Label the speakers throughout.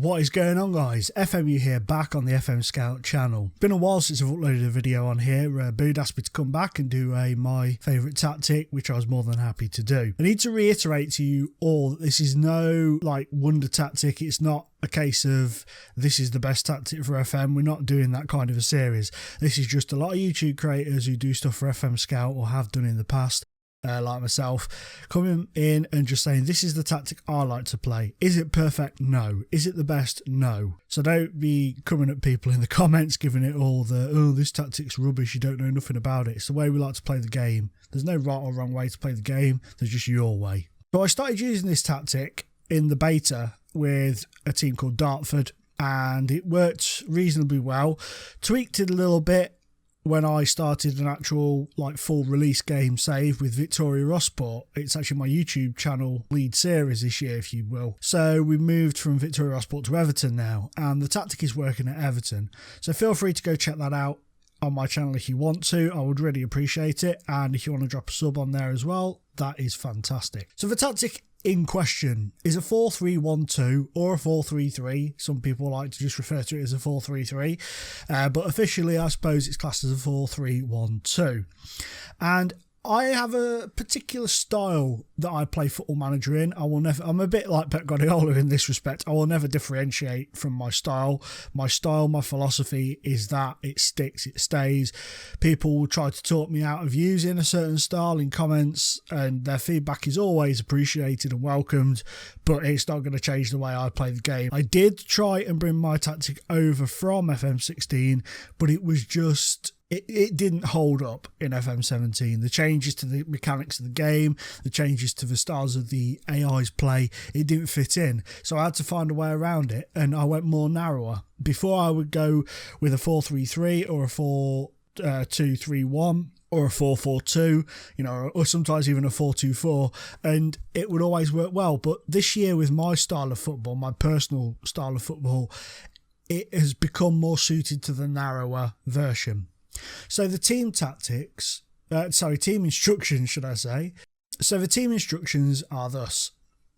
Speaker 1: What is going on, guys? FMU here, back on the FM Scout channel. Been a while since I've uploaded a video on here. Bood asked me to come back and do my favourite tactic, which I was more than happy to do. I need to reiterate to you all that this is no wonder tactic. It's not a case of this is the best tactic for FM. We're not doing that kind of a series. This is just a lot of YouTube creators who do stuff for FM Scout or have done in the past. Like myself, coming in and just saying this is the tactic I like to play. Is it perfect? No. Is it the best? No. So don't be coming at people in the comments giving it all the, oh, this tactic's rubbish, you don't know nothing about it. It's the way we like to play the game. There's no right or wrong way to play the game, there's just your way. So I started using this tactic in the beta with a team called Dartford, and it worked reasonably well. Tweaked it a little bit when I started an actual full release game save with Victoria Rossport. It's actually my YouTube channel lead series this year, if you will. So we moved from Victoria Rossport to Everton now, and the tactic is working at Everton. So feel free to go check that out on my channel if you want to. I would really appreciate it, and if you want to drop a sub on there as well, that is fantastic. So the tactic in question is a 4-3-1-2 or a 4-3-3. Some people like to just refer to it as a 4-3-3, but officially I suppose it's classed as a 4-3-1-2. And I have a particular style that I play Football Manager in. I'm a bit like Pep Guardiola in this respect. I will never differentiate from my style. My philosophy is that it sticks, it stays. People will try to talk me out of using a certain style in comments, and their feedback is always appreciated and welcomed, but it's not going to change the way I play the game. I did try and bring my tactic over from FM16, but it was just... It didn't hold up in FM17. The changes to the mechanics of the game, the changes to the styles of the AI's play, it didn't fit in. So I had to find a way around it, and I went more narrower. Before I would go with a 4-3-3 or a 4-2-3-1 or a 4-4-2, or sometimes even a 4-2-4, and it would always work well. But this year with my style of football, my personal style of football, it has become more suited to the narrower version. So the team instructions, should I say. So the team instructions are thus.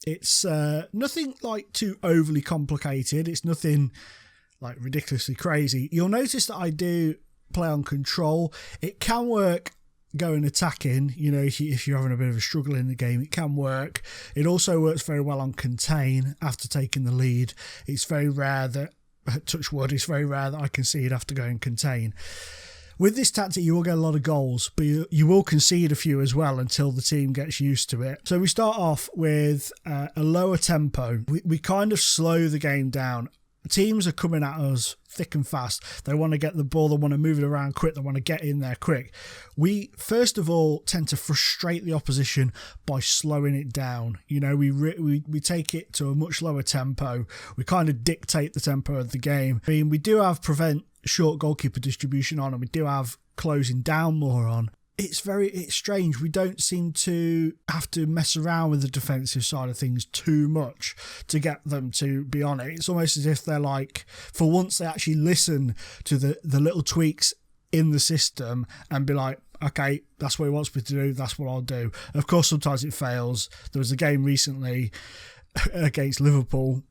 Speaker 1: It's nothing too overly complicated. It's nothing ridiculously crazy. You'll notice that I do play on control. It can work going attacking, if you're having a bit of a struggle in the game, it can work. It also works very well on contain after taking the lead. It's very rare that, touch wood, it's very rare that I concede after going contain. With this tactic, you will get a lot of goals, but you will concede a few as well until the team gets used to it. So we start off with a lower tempo. We kind of slow the game down. Teams are coming at us thick and fast. They want to get the ball, they want to move it around quick, they want to get in there quick. We, first of all, tend to frustrate the opposition by slowing it down. We take it to a much lower tempo. We kind of dictate the tempo of the game. I mean, we do have prevent short goalkeeper distribution on, and we do have closing down more on. It's strange. We don't seem to have to mess around with the defensive side of things too much to get them to be on it. It's almost as if they're for once they actually listen to the little tweaks in the system and be like, okay, that's what he wants me to do, that's what I'll do. Of course, sometimes it fails. There was a game recently against Liverpool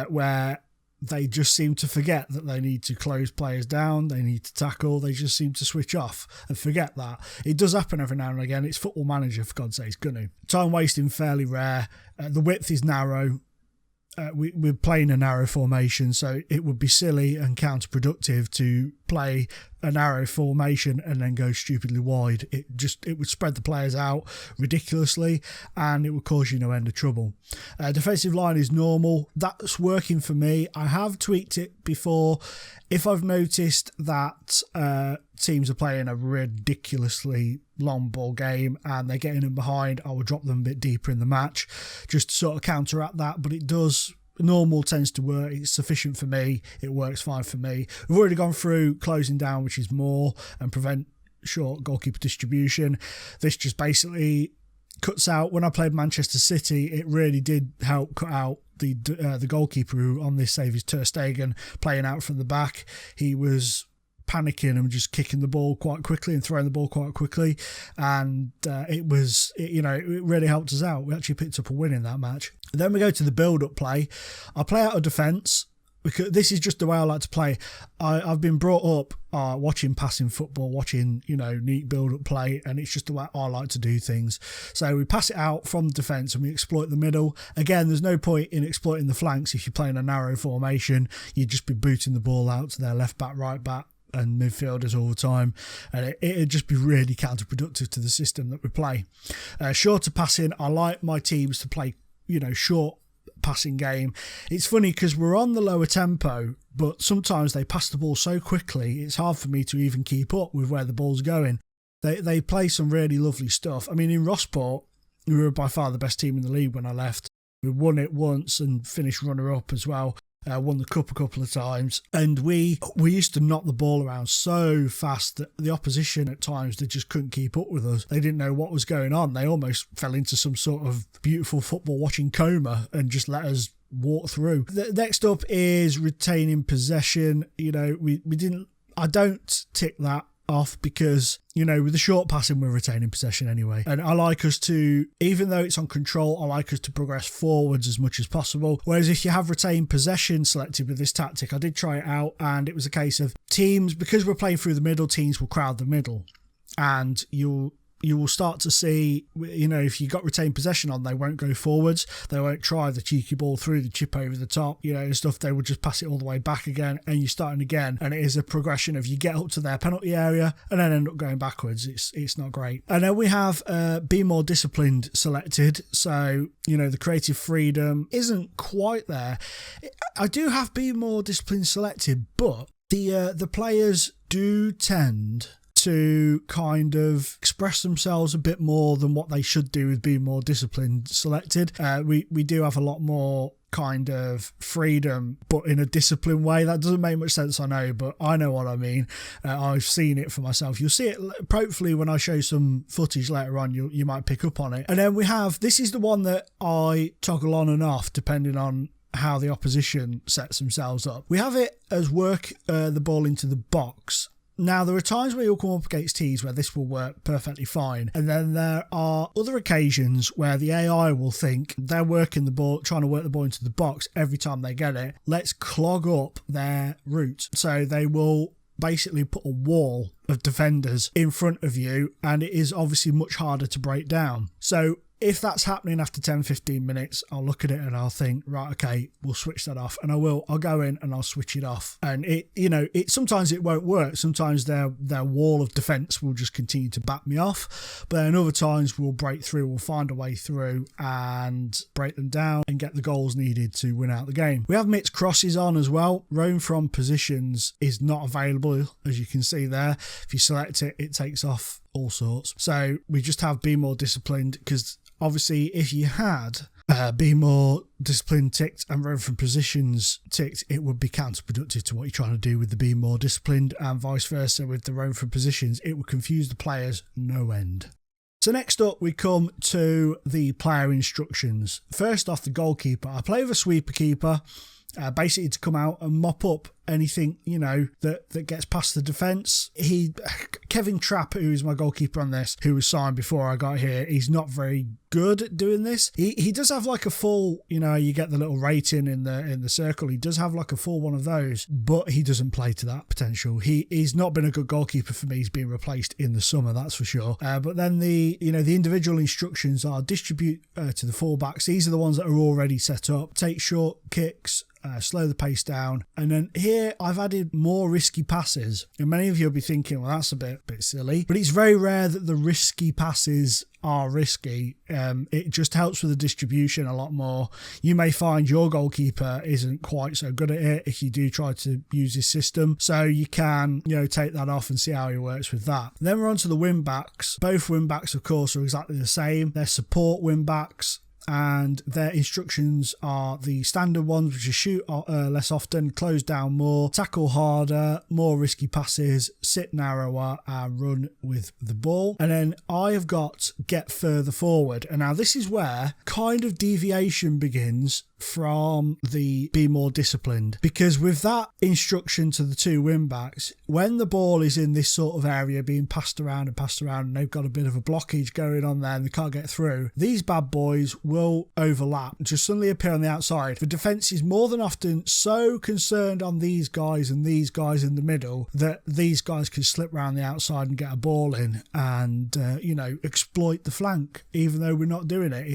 Speaker 1: where they just seem to forget that they need to close players down, they need to tackle, they just seem to switch off and forget that. It does happen every now and again. It's Football Manager, for God's sake, it's gonna. Time wasting fairly rare. The width is narrow. We're playing a narrow formation, so it would be silly and counterproductive to play a narrow formation and then go stupidly wide. It would spread the players out ridiculously, and it would cause you no end of trouble. Defensive line is normal. That's working for me. I have tweaked it before. If I've noticed that teams are playing a ridiculously long ball game and they're getting them behind, I will drop them a bit deeper in the match just to sort of counteract that. But it does, normal tends to work. It's sufficient for me. It works fine for me. We've already gone through closing down, which is more, and prevent short goalkeeper distribution. This just basically cuts out. When I played Manchester City, it really did help cut out the goalkeeper, who on this save is Ter Stegen, playing out from the back. He was panicking and just kicking the ball quite quickly and throwing the ball quite quickly, and it really helped us out. We actually picked up a win in that match. Then we go to the build-up play. I play out of defence because this is just the way I like to play. I've been brought up watching passing football, watching neat build-up play, and it's just the way I like to do things. So we pass it out from defence and we exploit the middle. Again, there's no point in exploiting the flanks if you're playing a narrow formation. You'd just be booting the ball out to their left back, right back, and midfielders all the time, and it'd just be really counterproductive to the system that we play. Shorter passing, I like my teams to play short passing game. It's funny because we're on the lower tempo, but sometimes they pass the ball so quickly it's hard for me to even keep up with where the ball's going. They play some really lovely stuff. I mean, in Rossport, we were by far the best team in the league when I left. We won it once and finished runner-up as well. Won the cup a couple of times, and we used to knock the ball around so fast that the opposition at times, they just couldn't keep up with us. They didn't know what was going on. They almost fell into some sort of beautiful football watching coma and just let us walk through. The next up is retaining possession. I don't tick that off because with the short passing we're retaining possession anyway, and I like us to, even though it's on control, I like us to progress forwards as much as possible. Whereas if you have retained possession selected with this tactic, I did try it out, and it was a case of teams, because we're playing through the middle, teams will crowd the middle, and you will start to see, if you got retained possession on, they won't go forwards. They won't try the cheeky ball through, the chip over the top, and stuff. They will just pass it all the way back again, and you're starting again. And it is a progression of you get up to their penalty area and then end up going backwards. It's not great. And then we have be more disciplined selected. So, the creative freedom isn't quite there. I do have be more disciplined selected, but the players do tend to kind of express themselves a bit more than what they should do with being more disciplined selected. We do have a lot more kind of freedom, but in a disciplined way. That doesn't make much sense, I know, but I know what I mean. I've seen it for myself. You'll see it hopefully when I show some footage later on. You might pick up on it. And then we have, this is the one that I toggle on and off depending on how the opposition sets themselves up. We have it as work the ball into the box. Now, there are times where you'll come up against teams where this will work perfectly fine, and then there are other occasions where the AI will think they're working the ball, trying to work the ball into the box every time they get it. Let's clog up their route. So they will basically put a wall of defenders in front of you, and it is obviously much harder to break down. So if that's happening after 10-15 minutes, I'll look at it and I'll think, right, okay, we'll switch that off. And I'll go in and I'll switch it off. And it sometimes it won't work. Sometimes their wall of defence will just continue to back me off. But then other times we'll break through, we'll find a way through and break them down and get the goals needed to win out the game. We have mixed crosses on as well. Roam from positions is not available, as you can see there. If you select it, it takes off all sorts. So we just have be more disciplined, because obviously if you had be more disciplined ticked and roam from positions ticked, it would be counterproductive to what you're trying to do with the be more disciplined, and vice versa with the roam from positions. It would confuse the players no end. So next up we come to the player instructions. First off, the goalkeeper. I play with a sweeper keeper, basically to come out and mop up anything that gets past the defence. Kevin Trapp, who is my goalkeeper on this, who was signed before I got here, he's not very good at doing this. He does have like a full, you get the little rating in the circle. He does have like a full one of those, but he doesn't play to that potential. He's not been a good goalkeeper for me. He's been replaced in the summer, that's for sure. But then the individual instructions are distribute to the fullbacks. These are the ones that are already set up. Take short kicks, slow the pace down, and then here I've added more risky passes. And many of you will be thinking, well, that's a bit silly, but it's very rare that the risky passes are risky. It just helps with the distribution a lot more. You may find your goalkeeper isn't quite so good at it if you do try to use this system, so you can take that off and see how he works with that. Then we're on to the wing backs. Both wing backs, of course, are exactly the same. They're support wing backs, and their instructions are the standard ones, which is shoot less often, close down more, tackle harder, more risky passes, sit narrower, and run with the ball. And then I have got get further forward. And now this is where kind of deviation begins from the be more disciplined, because with that instruction to the two wing backs, when the ball is in this sort of area being passed around and they've got a bit of a blockage going on there and they can't get through, these bad boys will overlap, just suddenly appear on the outside. The defence is more than often so concerned on these guys and these guys in the middle that these guys can slip around the outside and get a ball in and exploit the flank, even though we're not doing it.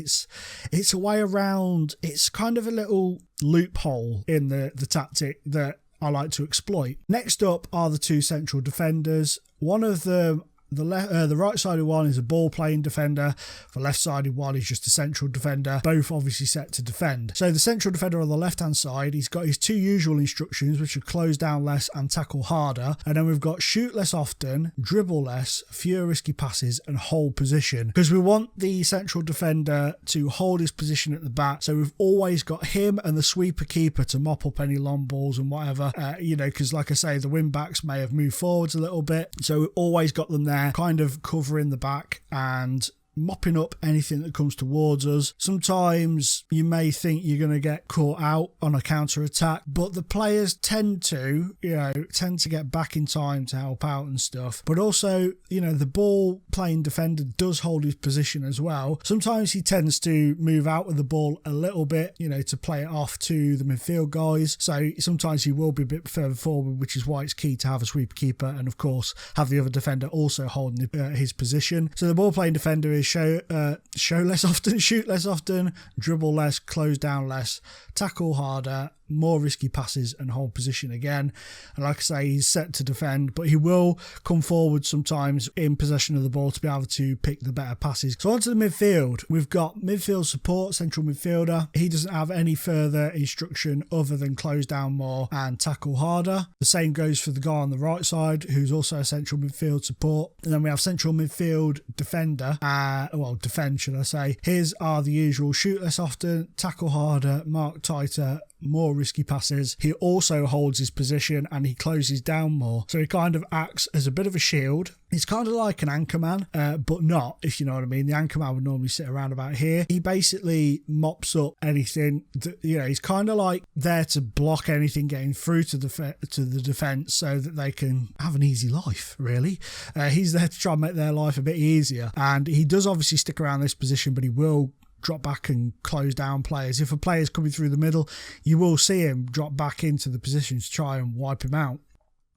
Speaker 1: It's a way around. It's kind of a little loophole in the tactic that I like to exploit. Next up are the two central defenders. One of them, the right-sided one, is a ball-playing defender. The left-sided one is just a central defender, both obviously set to defend. So the central defender on the left-hand side, he's got his two usual instructions, which are close down less and tackle harder. And then we've got shoot less often, dribble less, fewer risky passes, and hold position. Because we want the central defender to hold his position at the back. So we've always got him and the sweeper keeper to mop up any long balls and whatever. Because like I say, the wing-backs may have moved forwards a little bit. So we've always got them there, kind of covering the back and mopping up anything that comes towards us. Sometimes you may think you're going to get caught out on a counter attack, but the players tend to get back in time to help out and stuff. But also, the ball playing defender does hold his position as well. Sometimes he tends to move out with the ball a little bit, to play it off to the midfield guys. So sometimes he will be a bit further forward, which is why it's key to have a sweeper keeper and of course have the other defender also holding his position. So the ball playing defender is show less often, shoot less often, dribble less, close down less, tackle harder, more risky passes, and hold position again. And like I say, he's set to defend, but he will come forward sometimes in possession of the ball to be able to pick the better passes. So onto the midfield. We've got midfield support, central midfielder. He doesn't have any further instruction other than close down more and tackle harder. The same goes for the guy on the right side, who's also a central midfield support. And then we have central midfield defender, defend should I say. His are the usual: shoot less often, tackle harder, mark tighter, more risky passes. He also holds his position and he closes down more. So he kind of acts as a bit of a shield. He's kind of like an anchor man, but not, if you know what I mean. The anchor man would normally sit around about here. He basically mops up anything. He's kind of like there to block anything getting through to the defence so that they can have an easy life, really. He's there to try and make their life a bit easier. And he does obviously stick around this position, but he will drop back and close down players. If a player's coming through the middle, you will see him drop back into the position to try and wipe him out.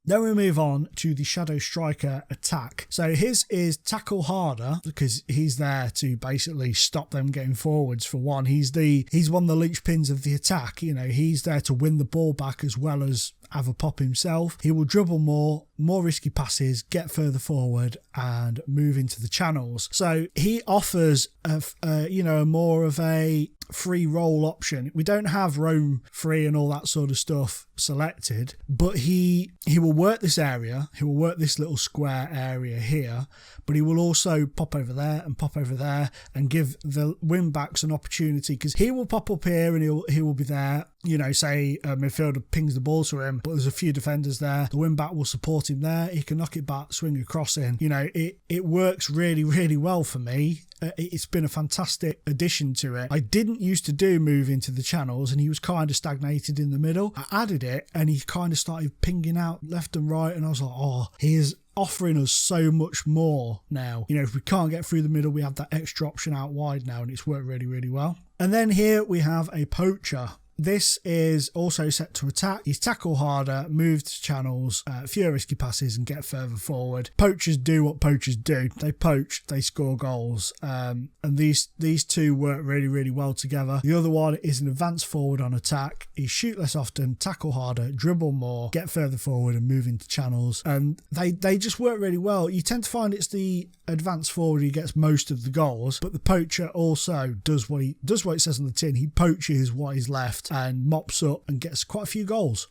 Speaker 1: Then we move on to the shadow striker attack. So his is tackle harder because he's there to basically stop them getting forwards. For one, he's one of the linchpins of the attack. He's there to win the ball back as well as have a pop himself. He will dribble more risky passes, get further forward and move into the channels. So he offers a more of a free roll option. We don't have roam free and all that sort of stuff selected, but he will work this area. He will work this little square area here, but he will also pop over there and give the wing backs an opportunity, because he will pop up here and he will be there. Say a midfielder pings the ball to him, but there's a few defenders there. The wing back will support him there. He can knock it back, swing across in. It works really, really well for me. It's been a fantastic addition to it. I didn't used to do move into the channels and he was kind of stagnated in the middle. I added it and he kind of started pinging out left and right, and I was like, he is offering us so much more now. If we can't get through the middle, we have that extra option out wide now, and it's worked really, really well. And then here we have a poacher. This is also set to attack. He's tackle harder, move to channels, fewer risky passes and get further forward. Poachers do what poachers do. They poach, they score goals. And these two work really, really well together. The other one is an advance forward on attack. He shoot less often, tackle harder, dribble more, get further forward and move into channels. And they just work really well. You tend to find it's the advance forward who gets most of the goals, but the poacher also does what it says on the tin. He poaches what is left and mops up and gets quite a few goals.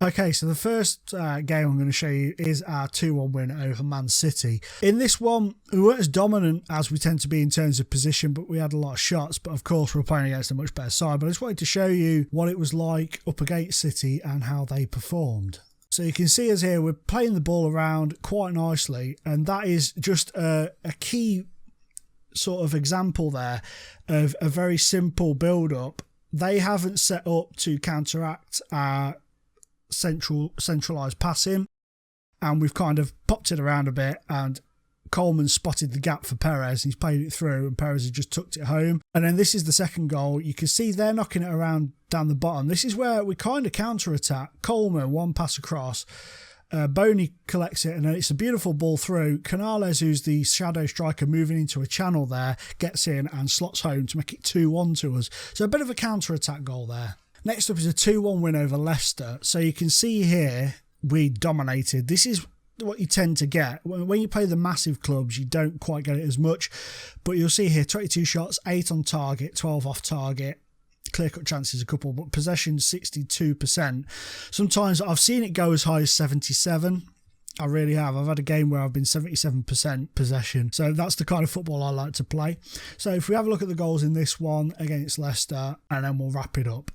Speaker 1: Okay, so the first game I'm going to show you is our 2-1 win over Man City. In this one, we weren't as dominant as we tend to be in terms of position, but we had a lot of shots. But of course, we're playing against a much better side. But I just wanted to show you what it was like up against City and how they performed. So you can see us here, we're playing the ball around quite nicely. And that is just a key sort of example there of a very simple build-up they haven't set up to counteract our centralised passing, and we've kind of popped it around a bit, and Coleman spotted the gap for Perez. He's played it through, and Perez has just tucked it home. And then this is the second goal. You can see they're knocking it around down the bottom. This is where we kind of counter-attack. Coleman, one pass across. Boney collects it, and then it's a beautiful ball through. Canales, who's the shadow striker moving into a channel there, gets in and slots home to make it 2-1 to us. So a bit of a counter-attack goal there. Next up is a 2-1 win over Leicester. So you can see here we dominated. This is what you tend to get when you play the massive clubs. You don't quite get it as much, but you'll see here 22 shots, 8 on target, 12 off target, clear-cut chances a couple, but possession 62%. Sometimes I've seen it go as high as 77. I really have. I've had a game where I've been 77% possession, so that's the kind of football I like to play. So if we have a look at the goals in this one against Leicester, and then we'll wrap it up.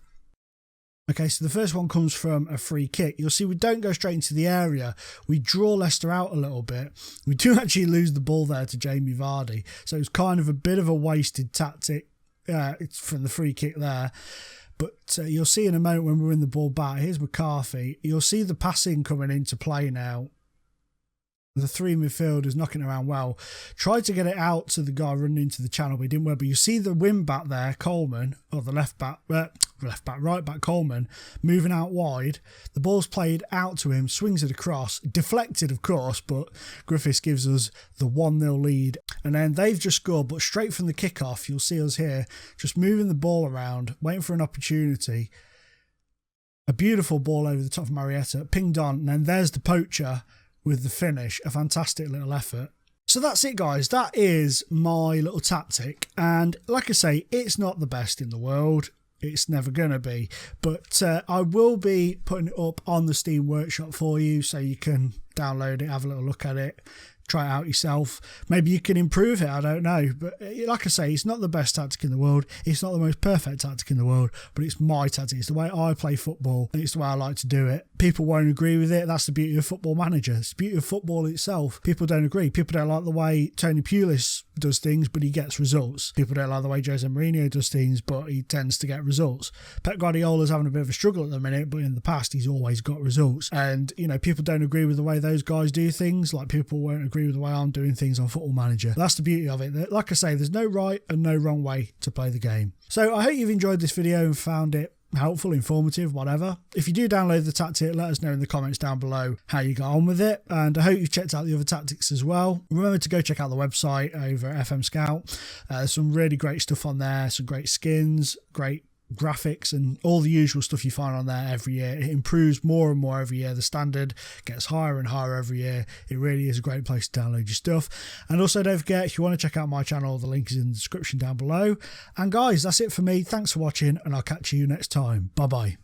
Speaker 1: Okay, so the first one comes from a free kick. You'll see we don't go straight into the area. We draw Leicester out a little bit. We do actually lose the ball there to Jamie Vardy. So it's kind of a bit of a wasted tactic from the free kick there. But you'll see in a moment when we win the ball back. Here's McCarthy. You'll see the passing coming into play now. The three midfielders knocking around well. Tried to get it out to the guy running into the channel, but he didn't work. But you see the wing back there, Coleman, or the right back Coleman, moving out wide. The ball's played out to him, swings it across, deflected of course, but Griffiths gives us the 1-0 lead. And then they've just scored, but straight from the kickoff, you'll see us here, just moving the ball around, waiting for an opportunity. A beautiful ball over the top of Marietta, pinged on, and then there's the poacher with the finish. A fantastic little effort. So that's it, guys. That is my little tactic, and like I say, it's not the best in the world. It's never going to be, but I will be putting it up on the Steam Workshop for you, so you can download it, have a little look at it, try it out yourself. Maybe you can improve it, I don't know. But like I say, it's not the best tactic in the world. It's not the most perfect tactic in the world, but it's my tactic. It's the way I play football, and it's the way I like to do it. People won't agree with it. That's the beauty of Football Manager. It's the beauty of football itself. People don't agree. People don't like the way Tony Pulis does things, but he gets results. People don't like the way Jose Mourinho does things, but he tends to get results. Pep Guardiola's having a bit of a struggle at the minute, but in the past he's always got results. And, you know, people don't agree with the way those guys do things, like people won't agree with the way I'm doing things on Football Manager. That's the beauty of it. Like I say, there's no right and no wrong way to play the game. So I hope you've enjoyed this video and found it helpful, informative, whatever. If you do download the tactic, let us know in the comments down below how you got on with it, and I hope you've checked out the other tactics as well. Remember to go check out the website over at FM Scout. There's some really great stuff on there, some great skins, great graphics, and all the usual stuff you find on there every year. It improves more and more every year. The standard gets higher and higher every year. It really is a great place to download your stuff. And also don't forget, if you want to check out my channel, the link is in the description down below. And guys, that's it for me. Thanks for watching, and I'll catch you next time. Bye bye.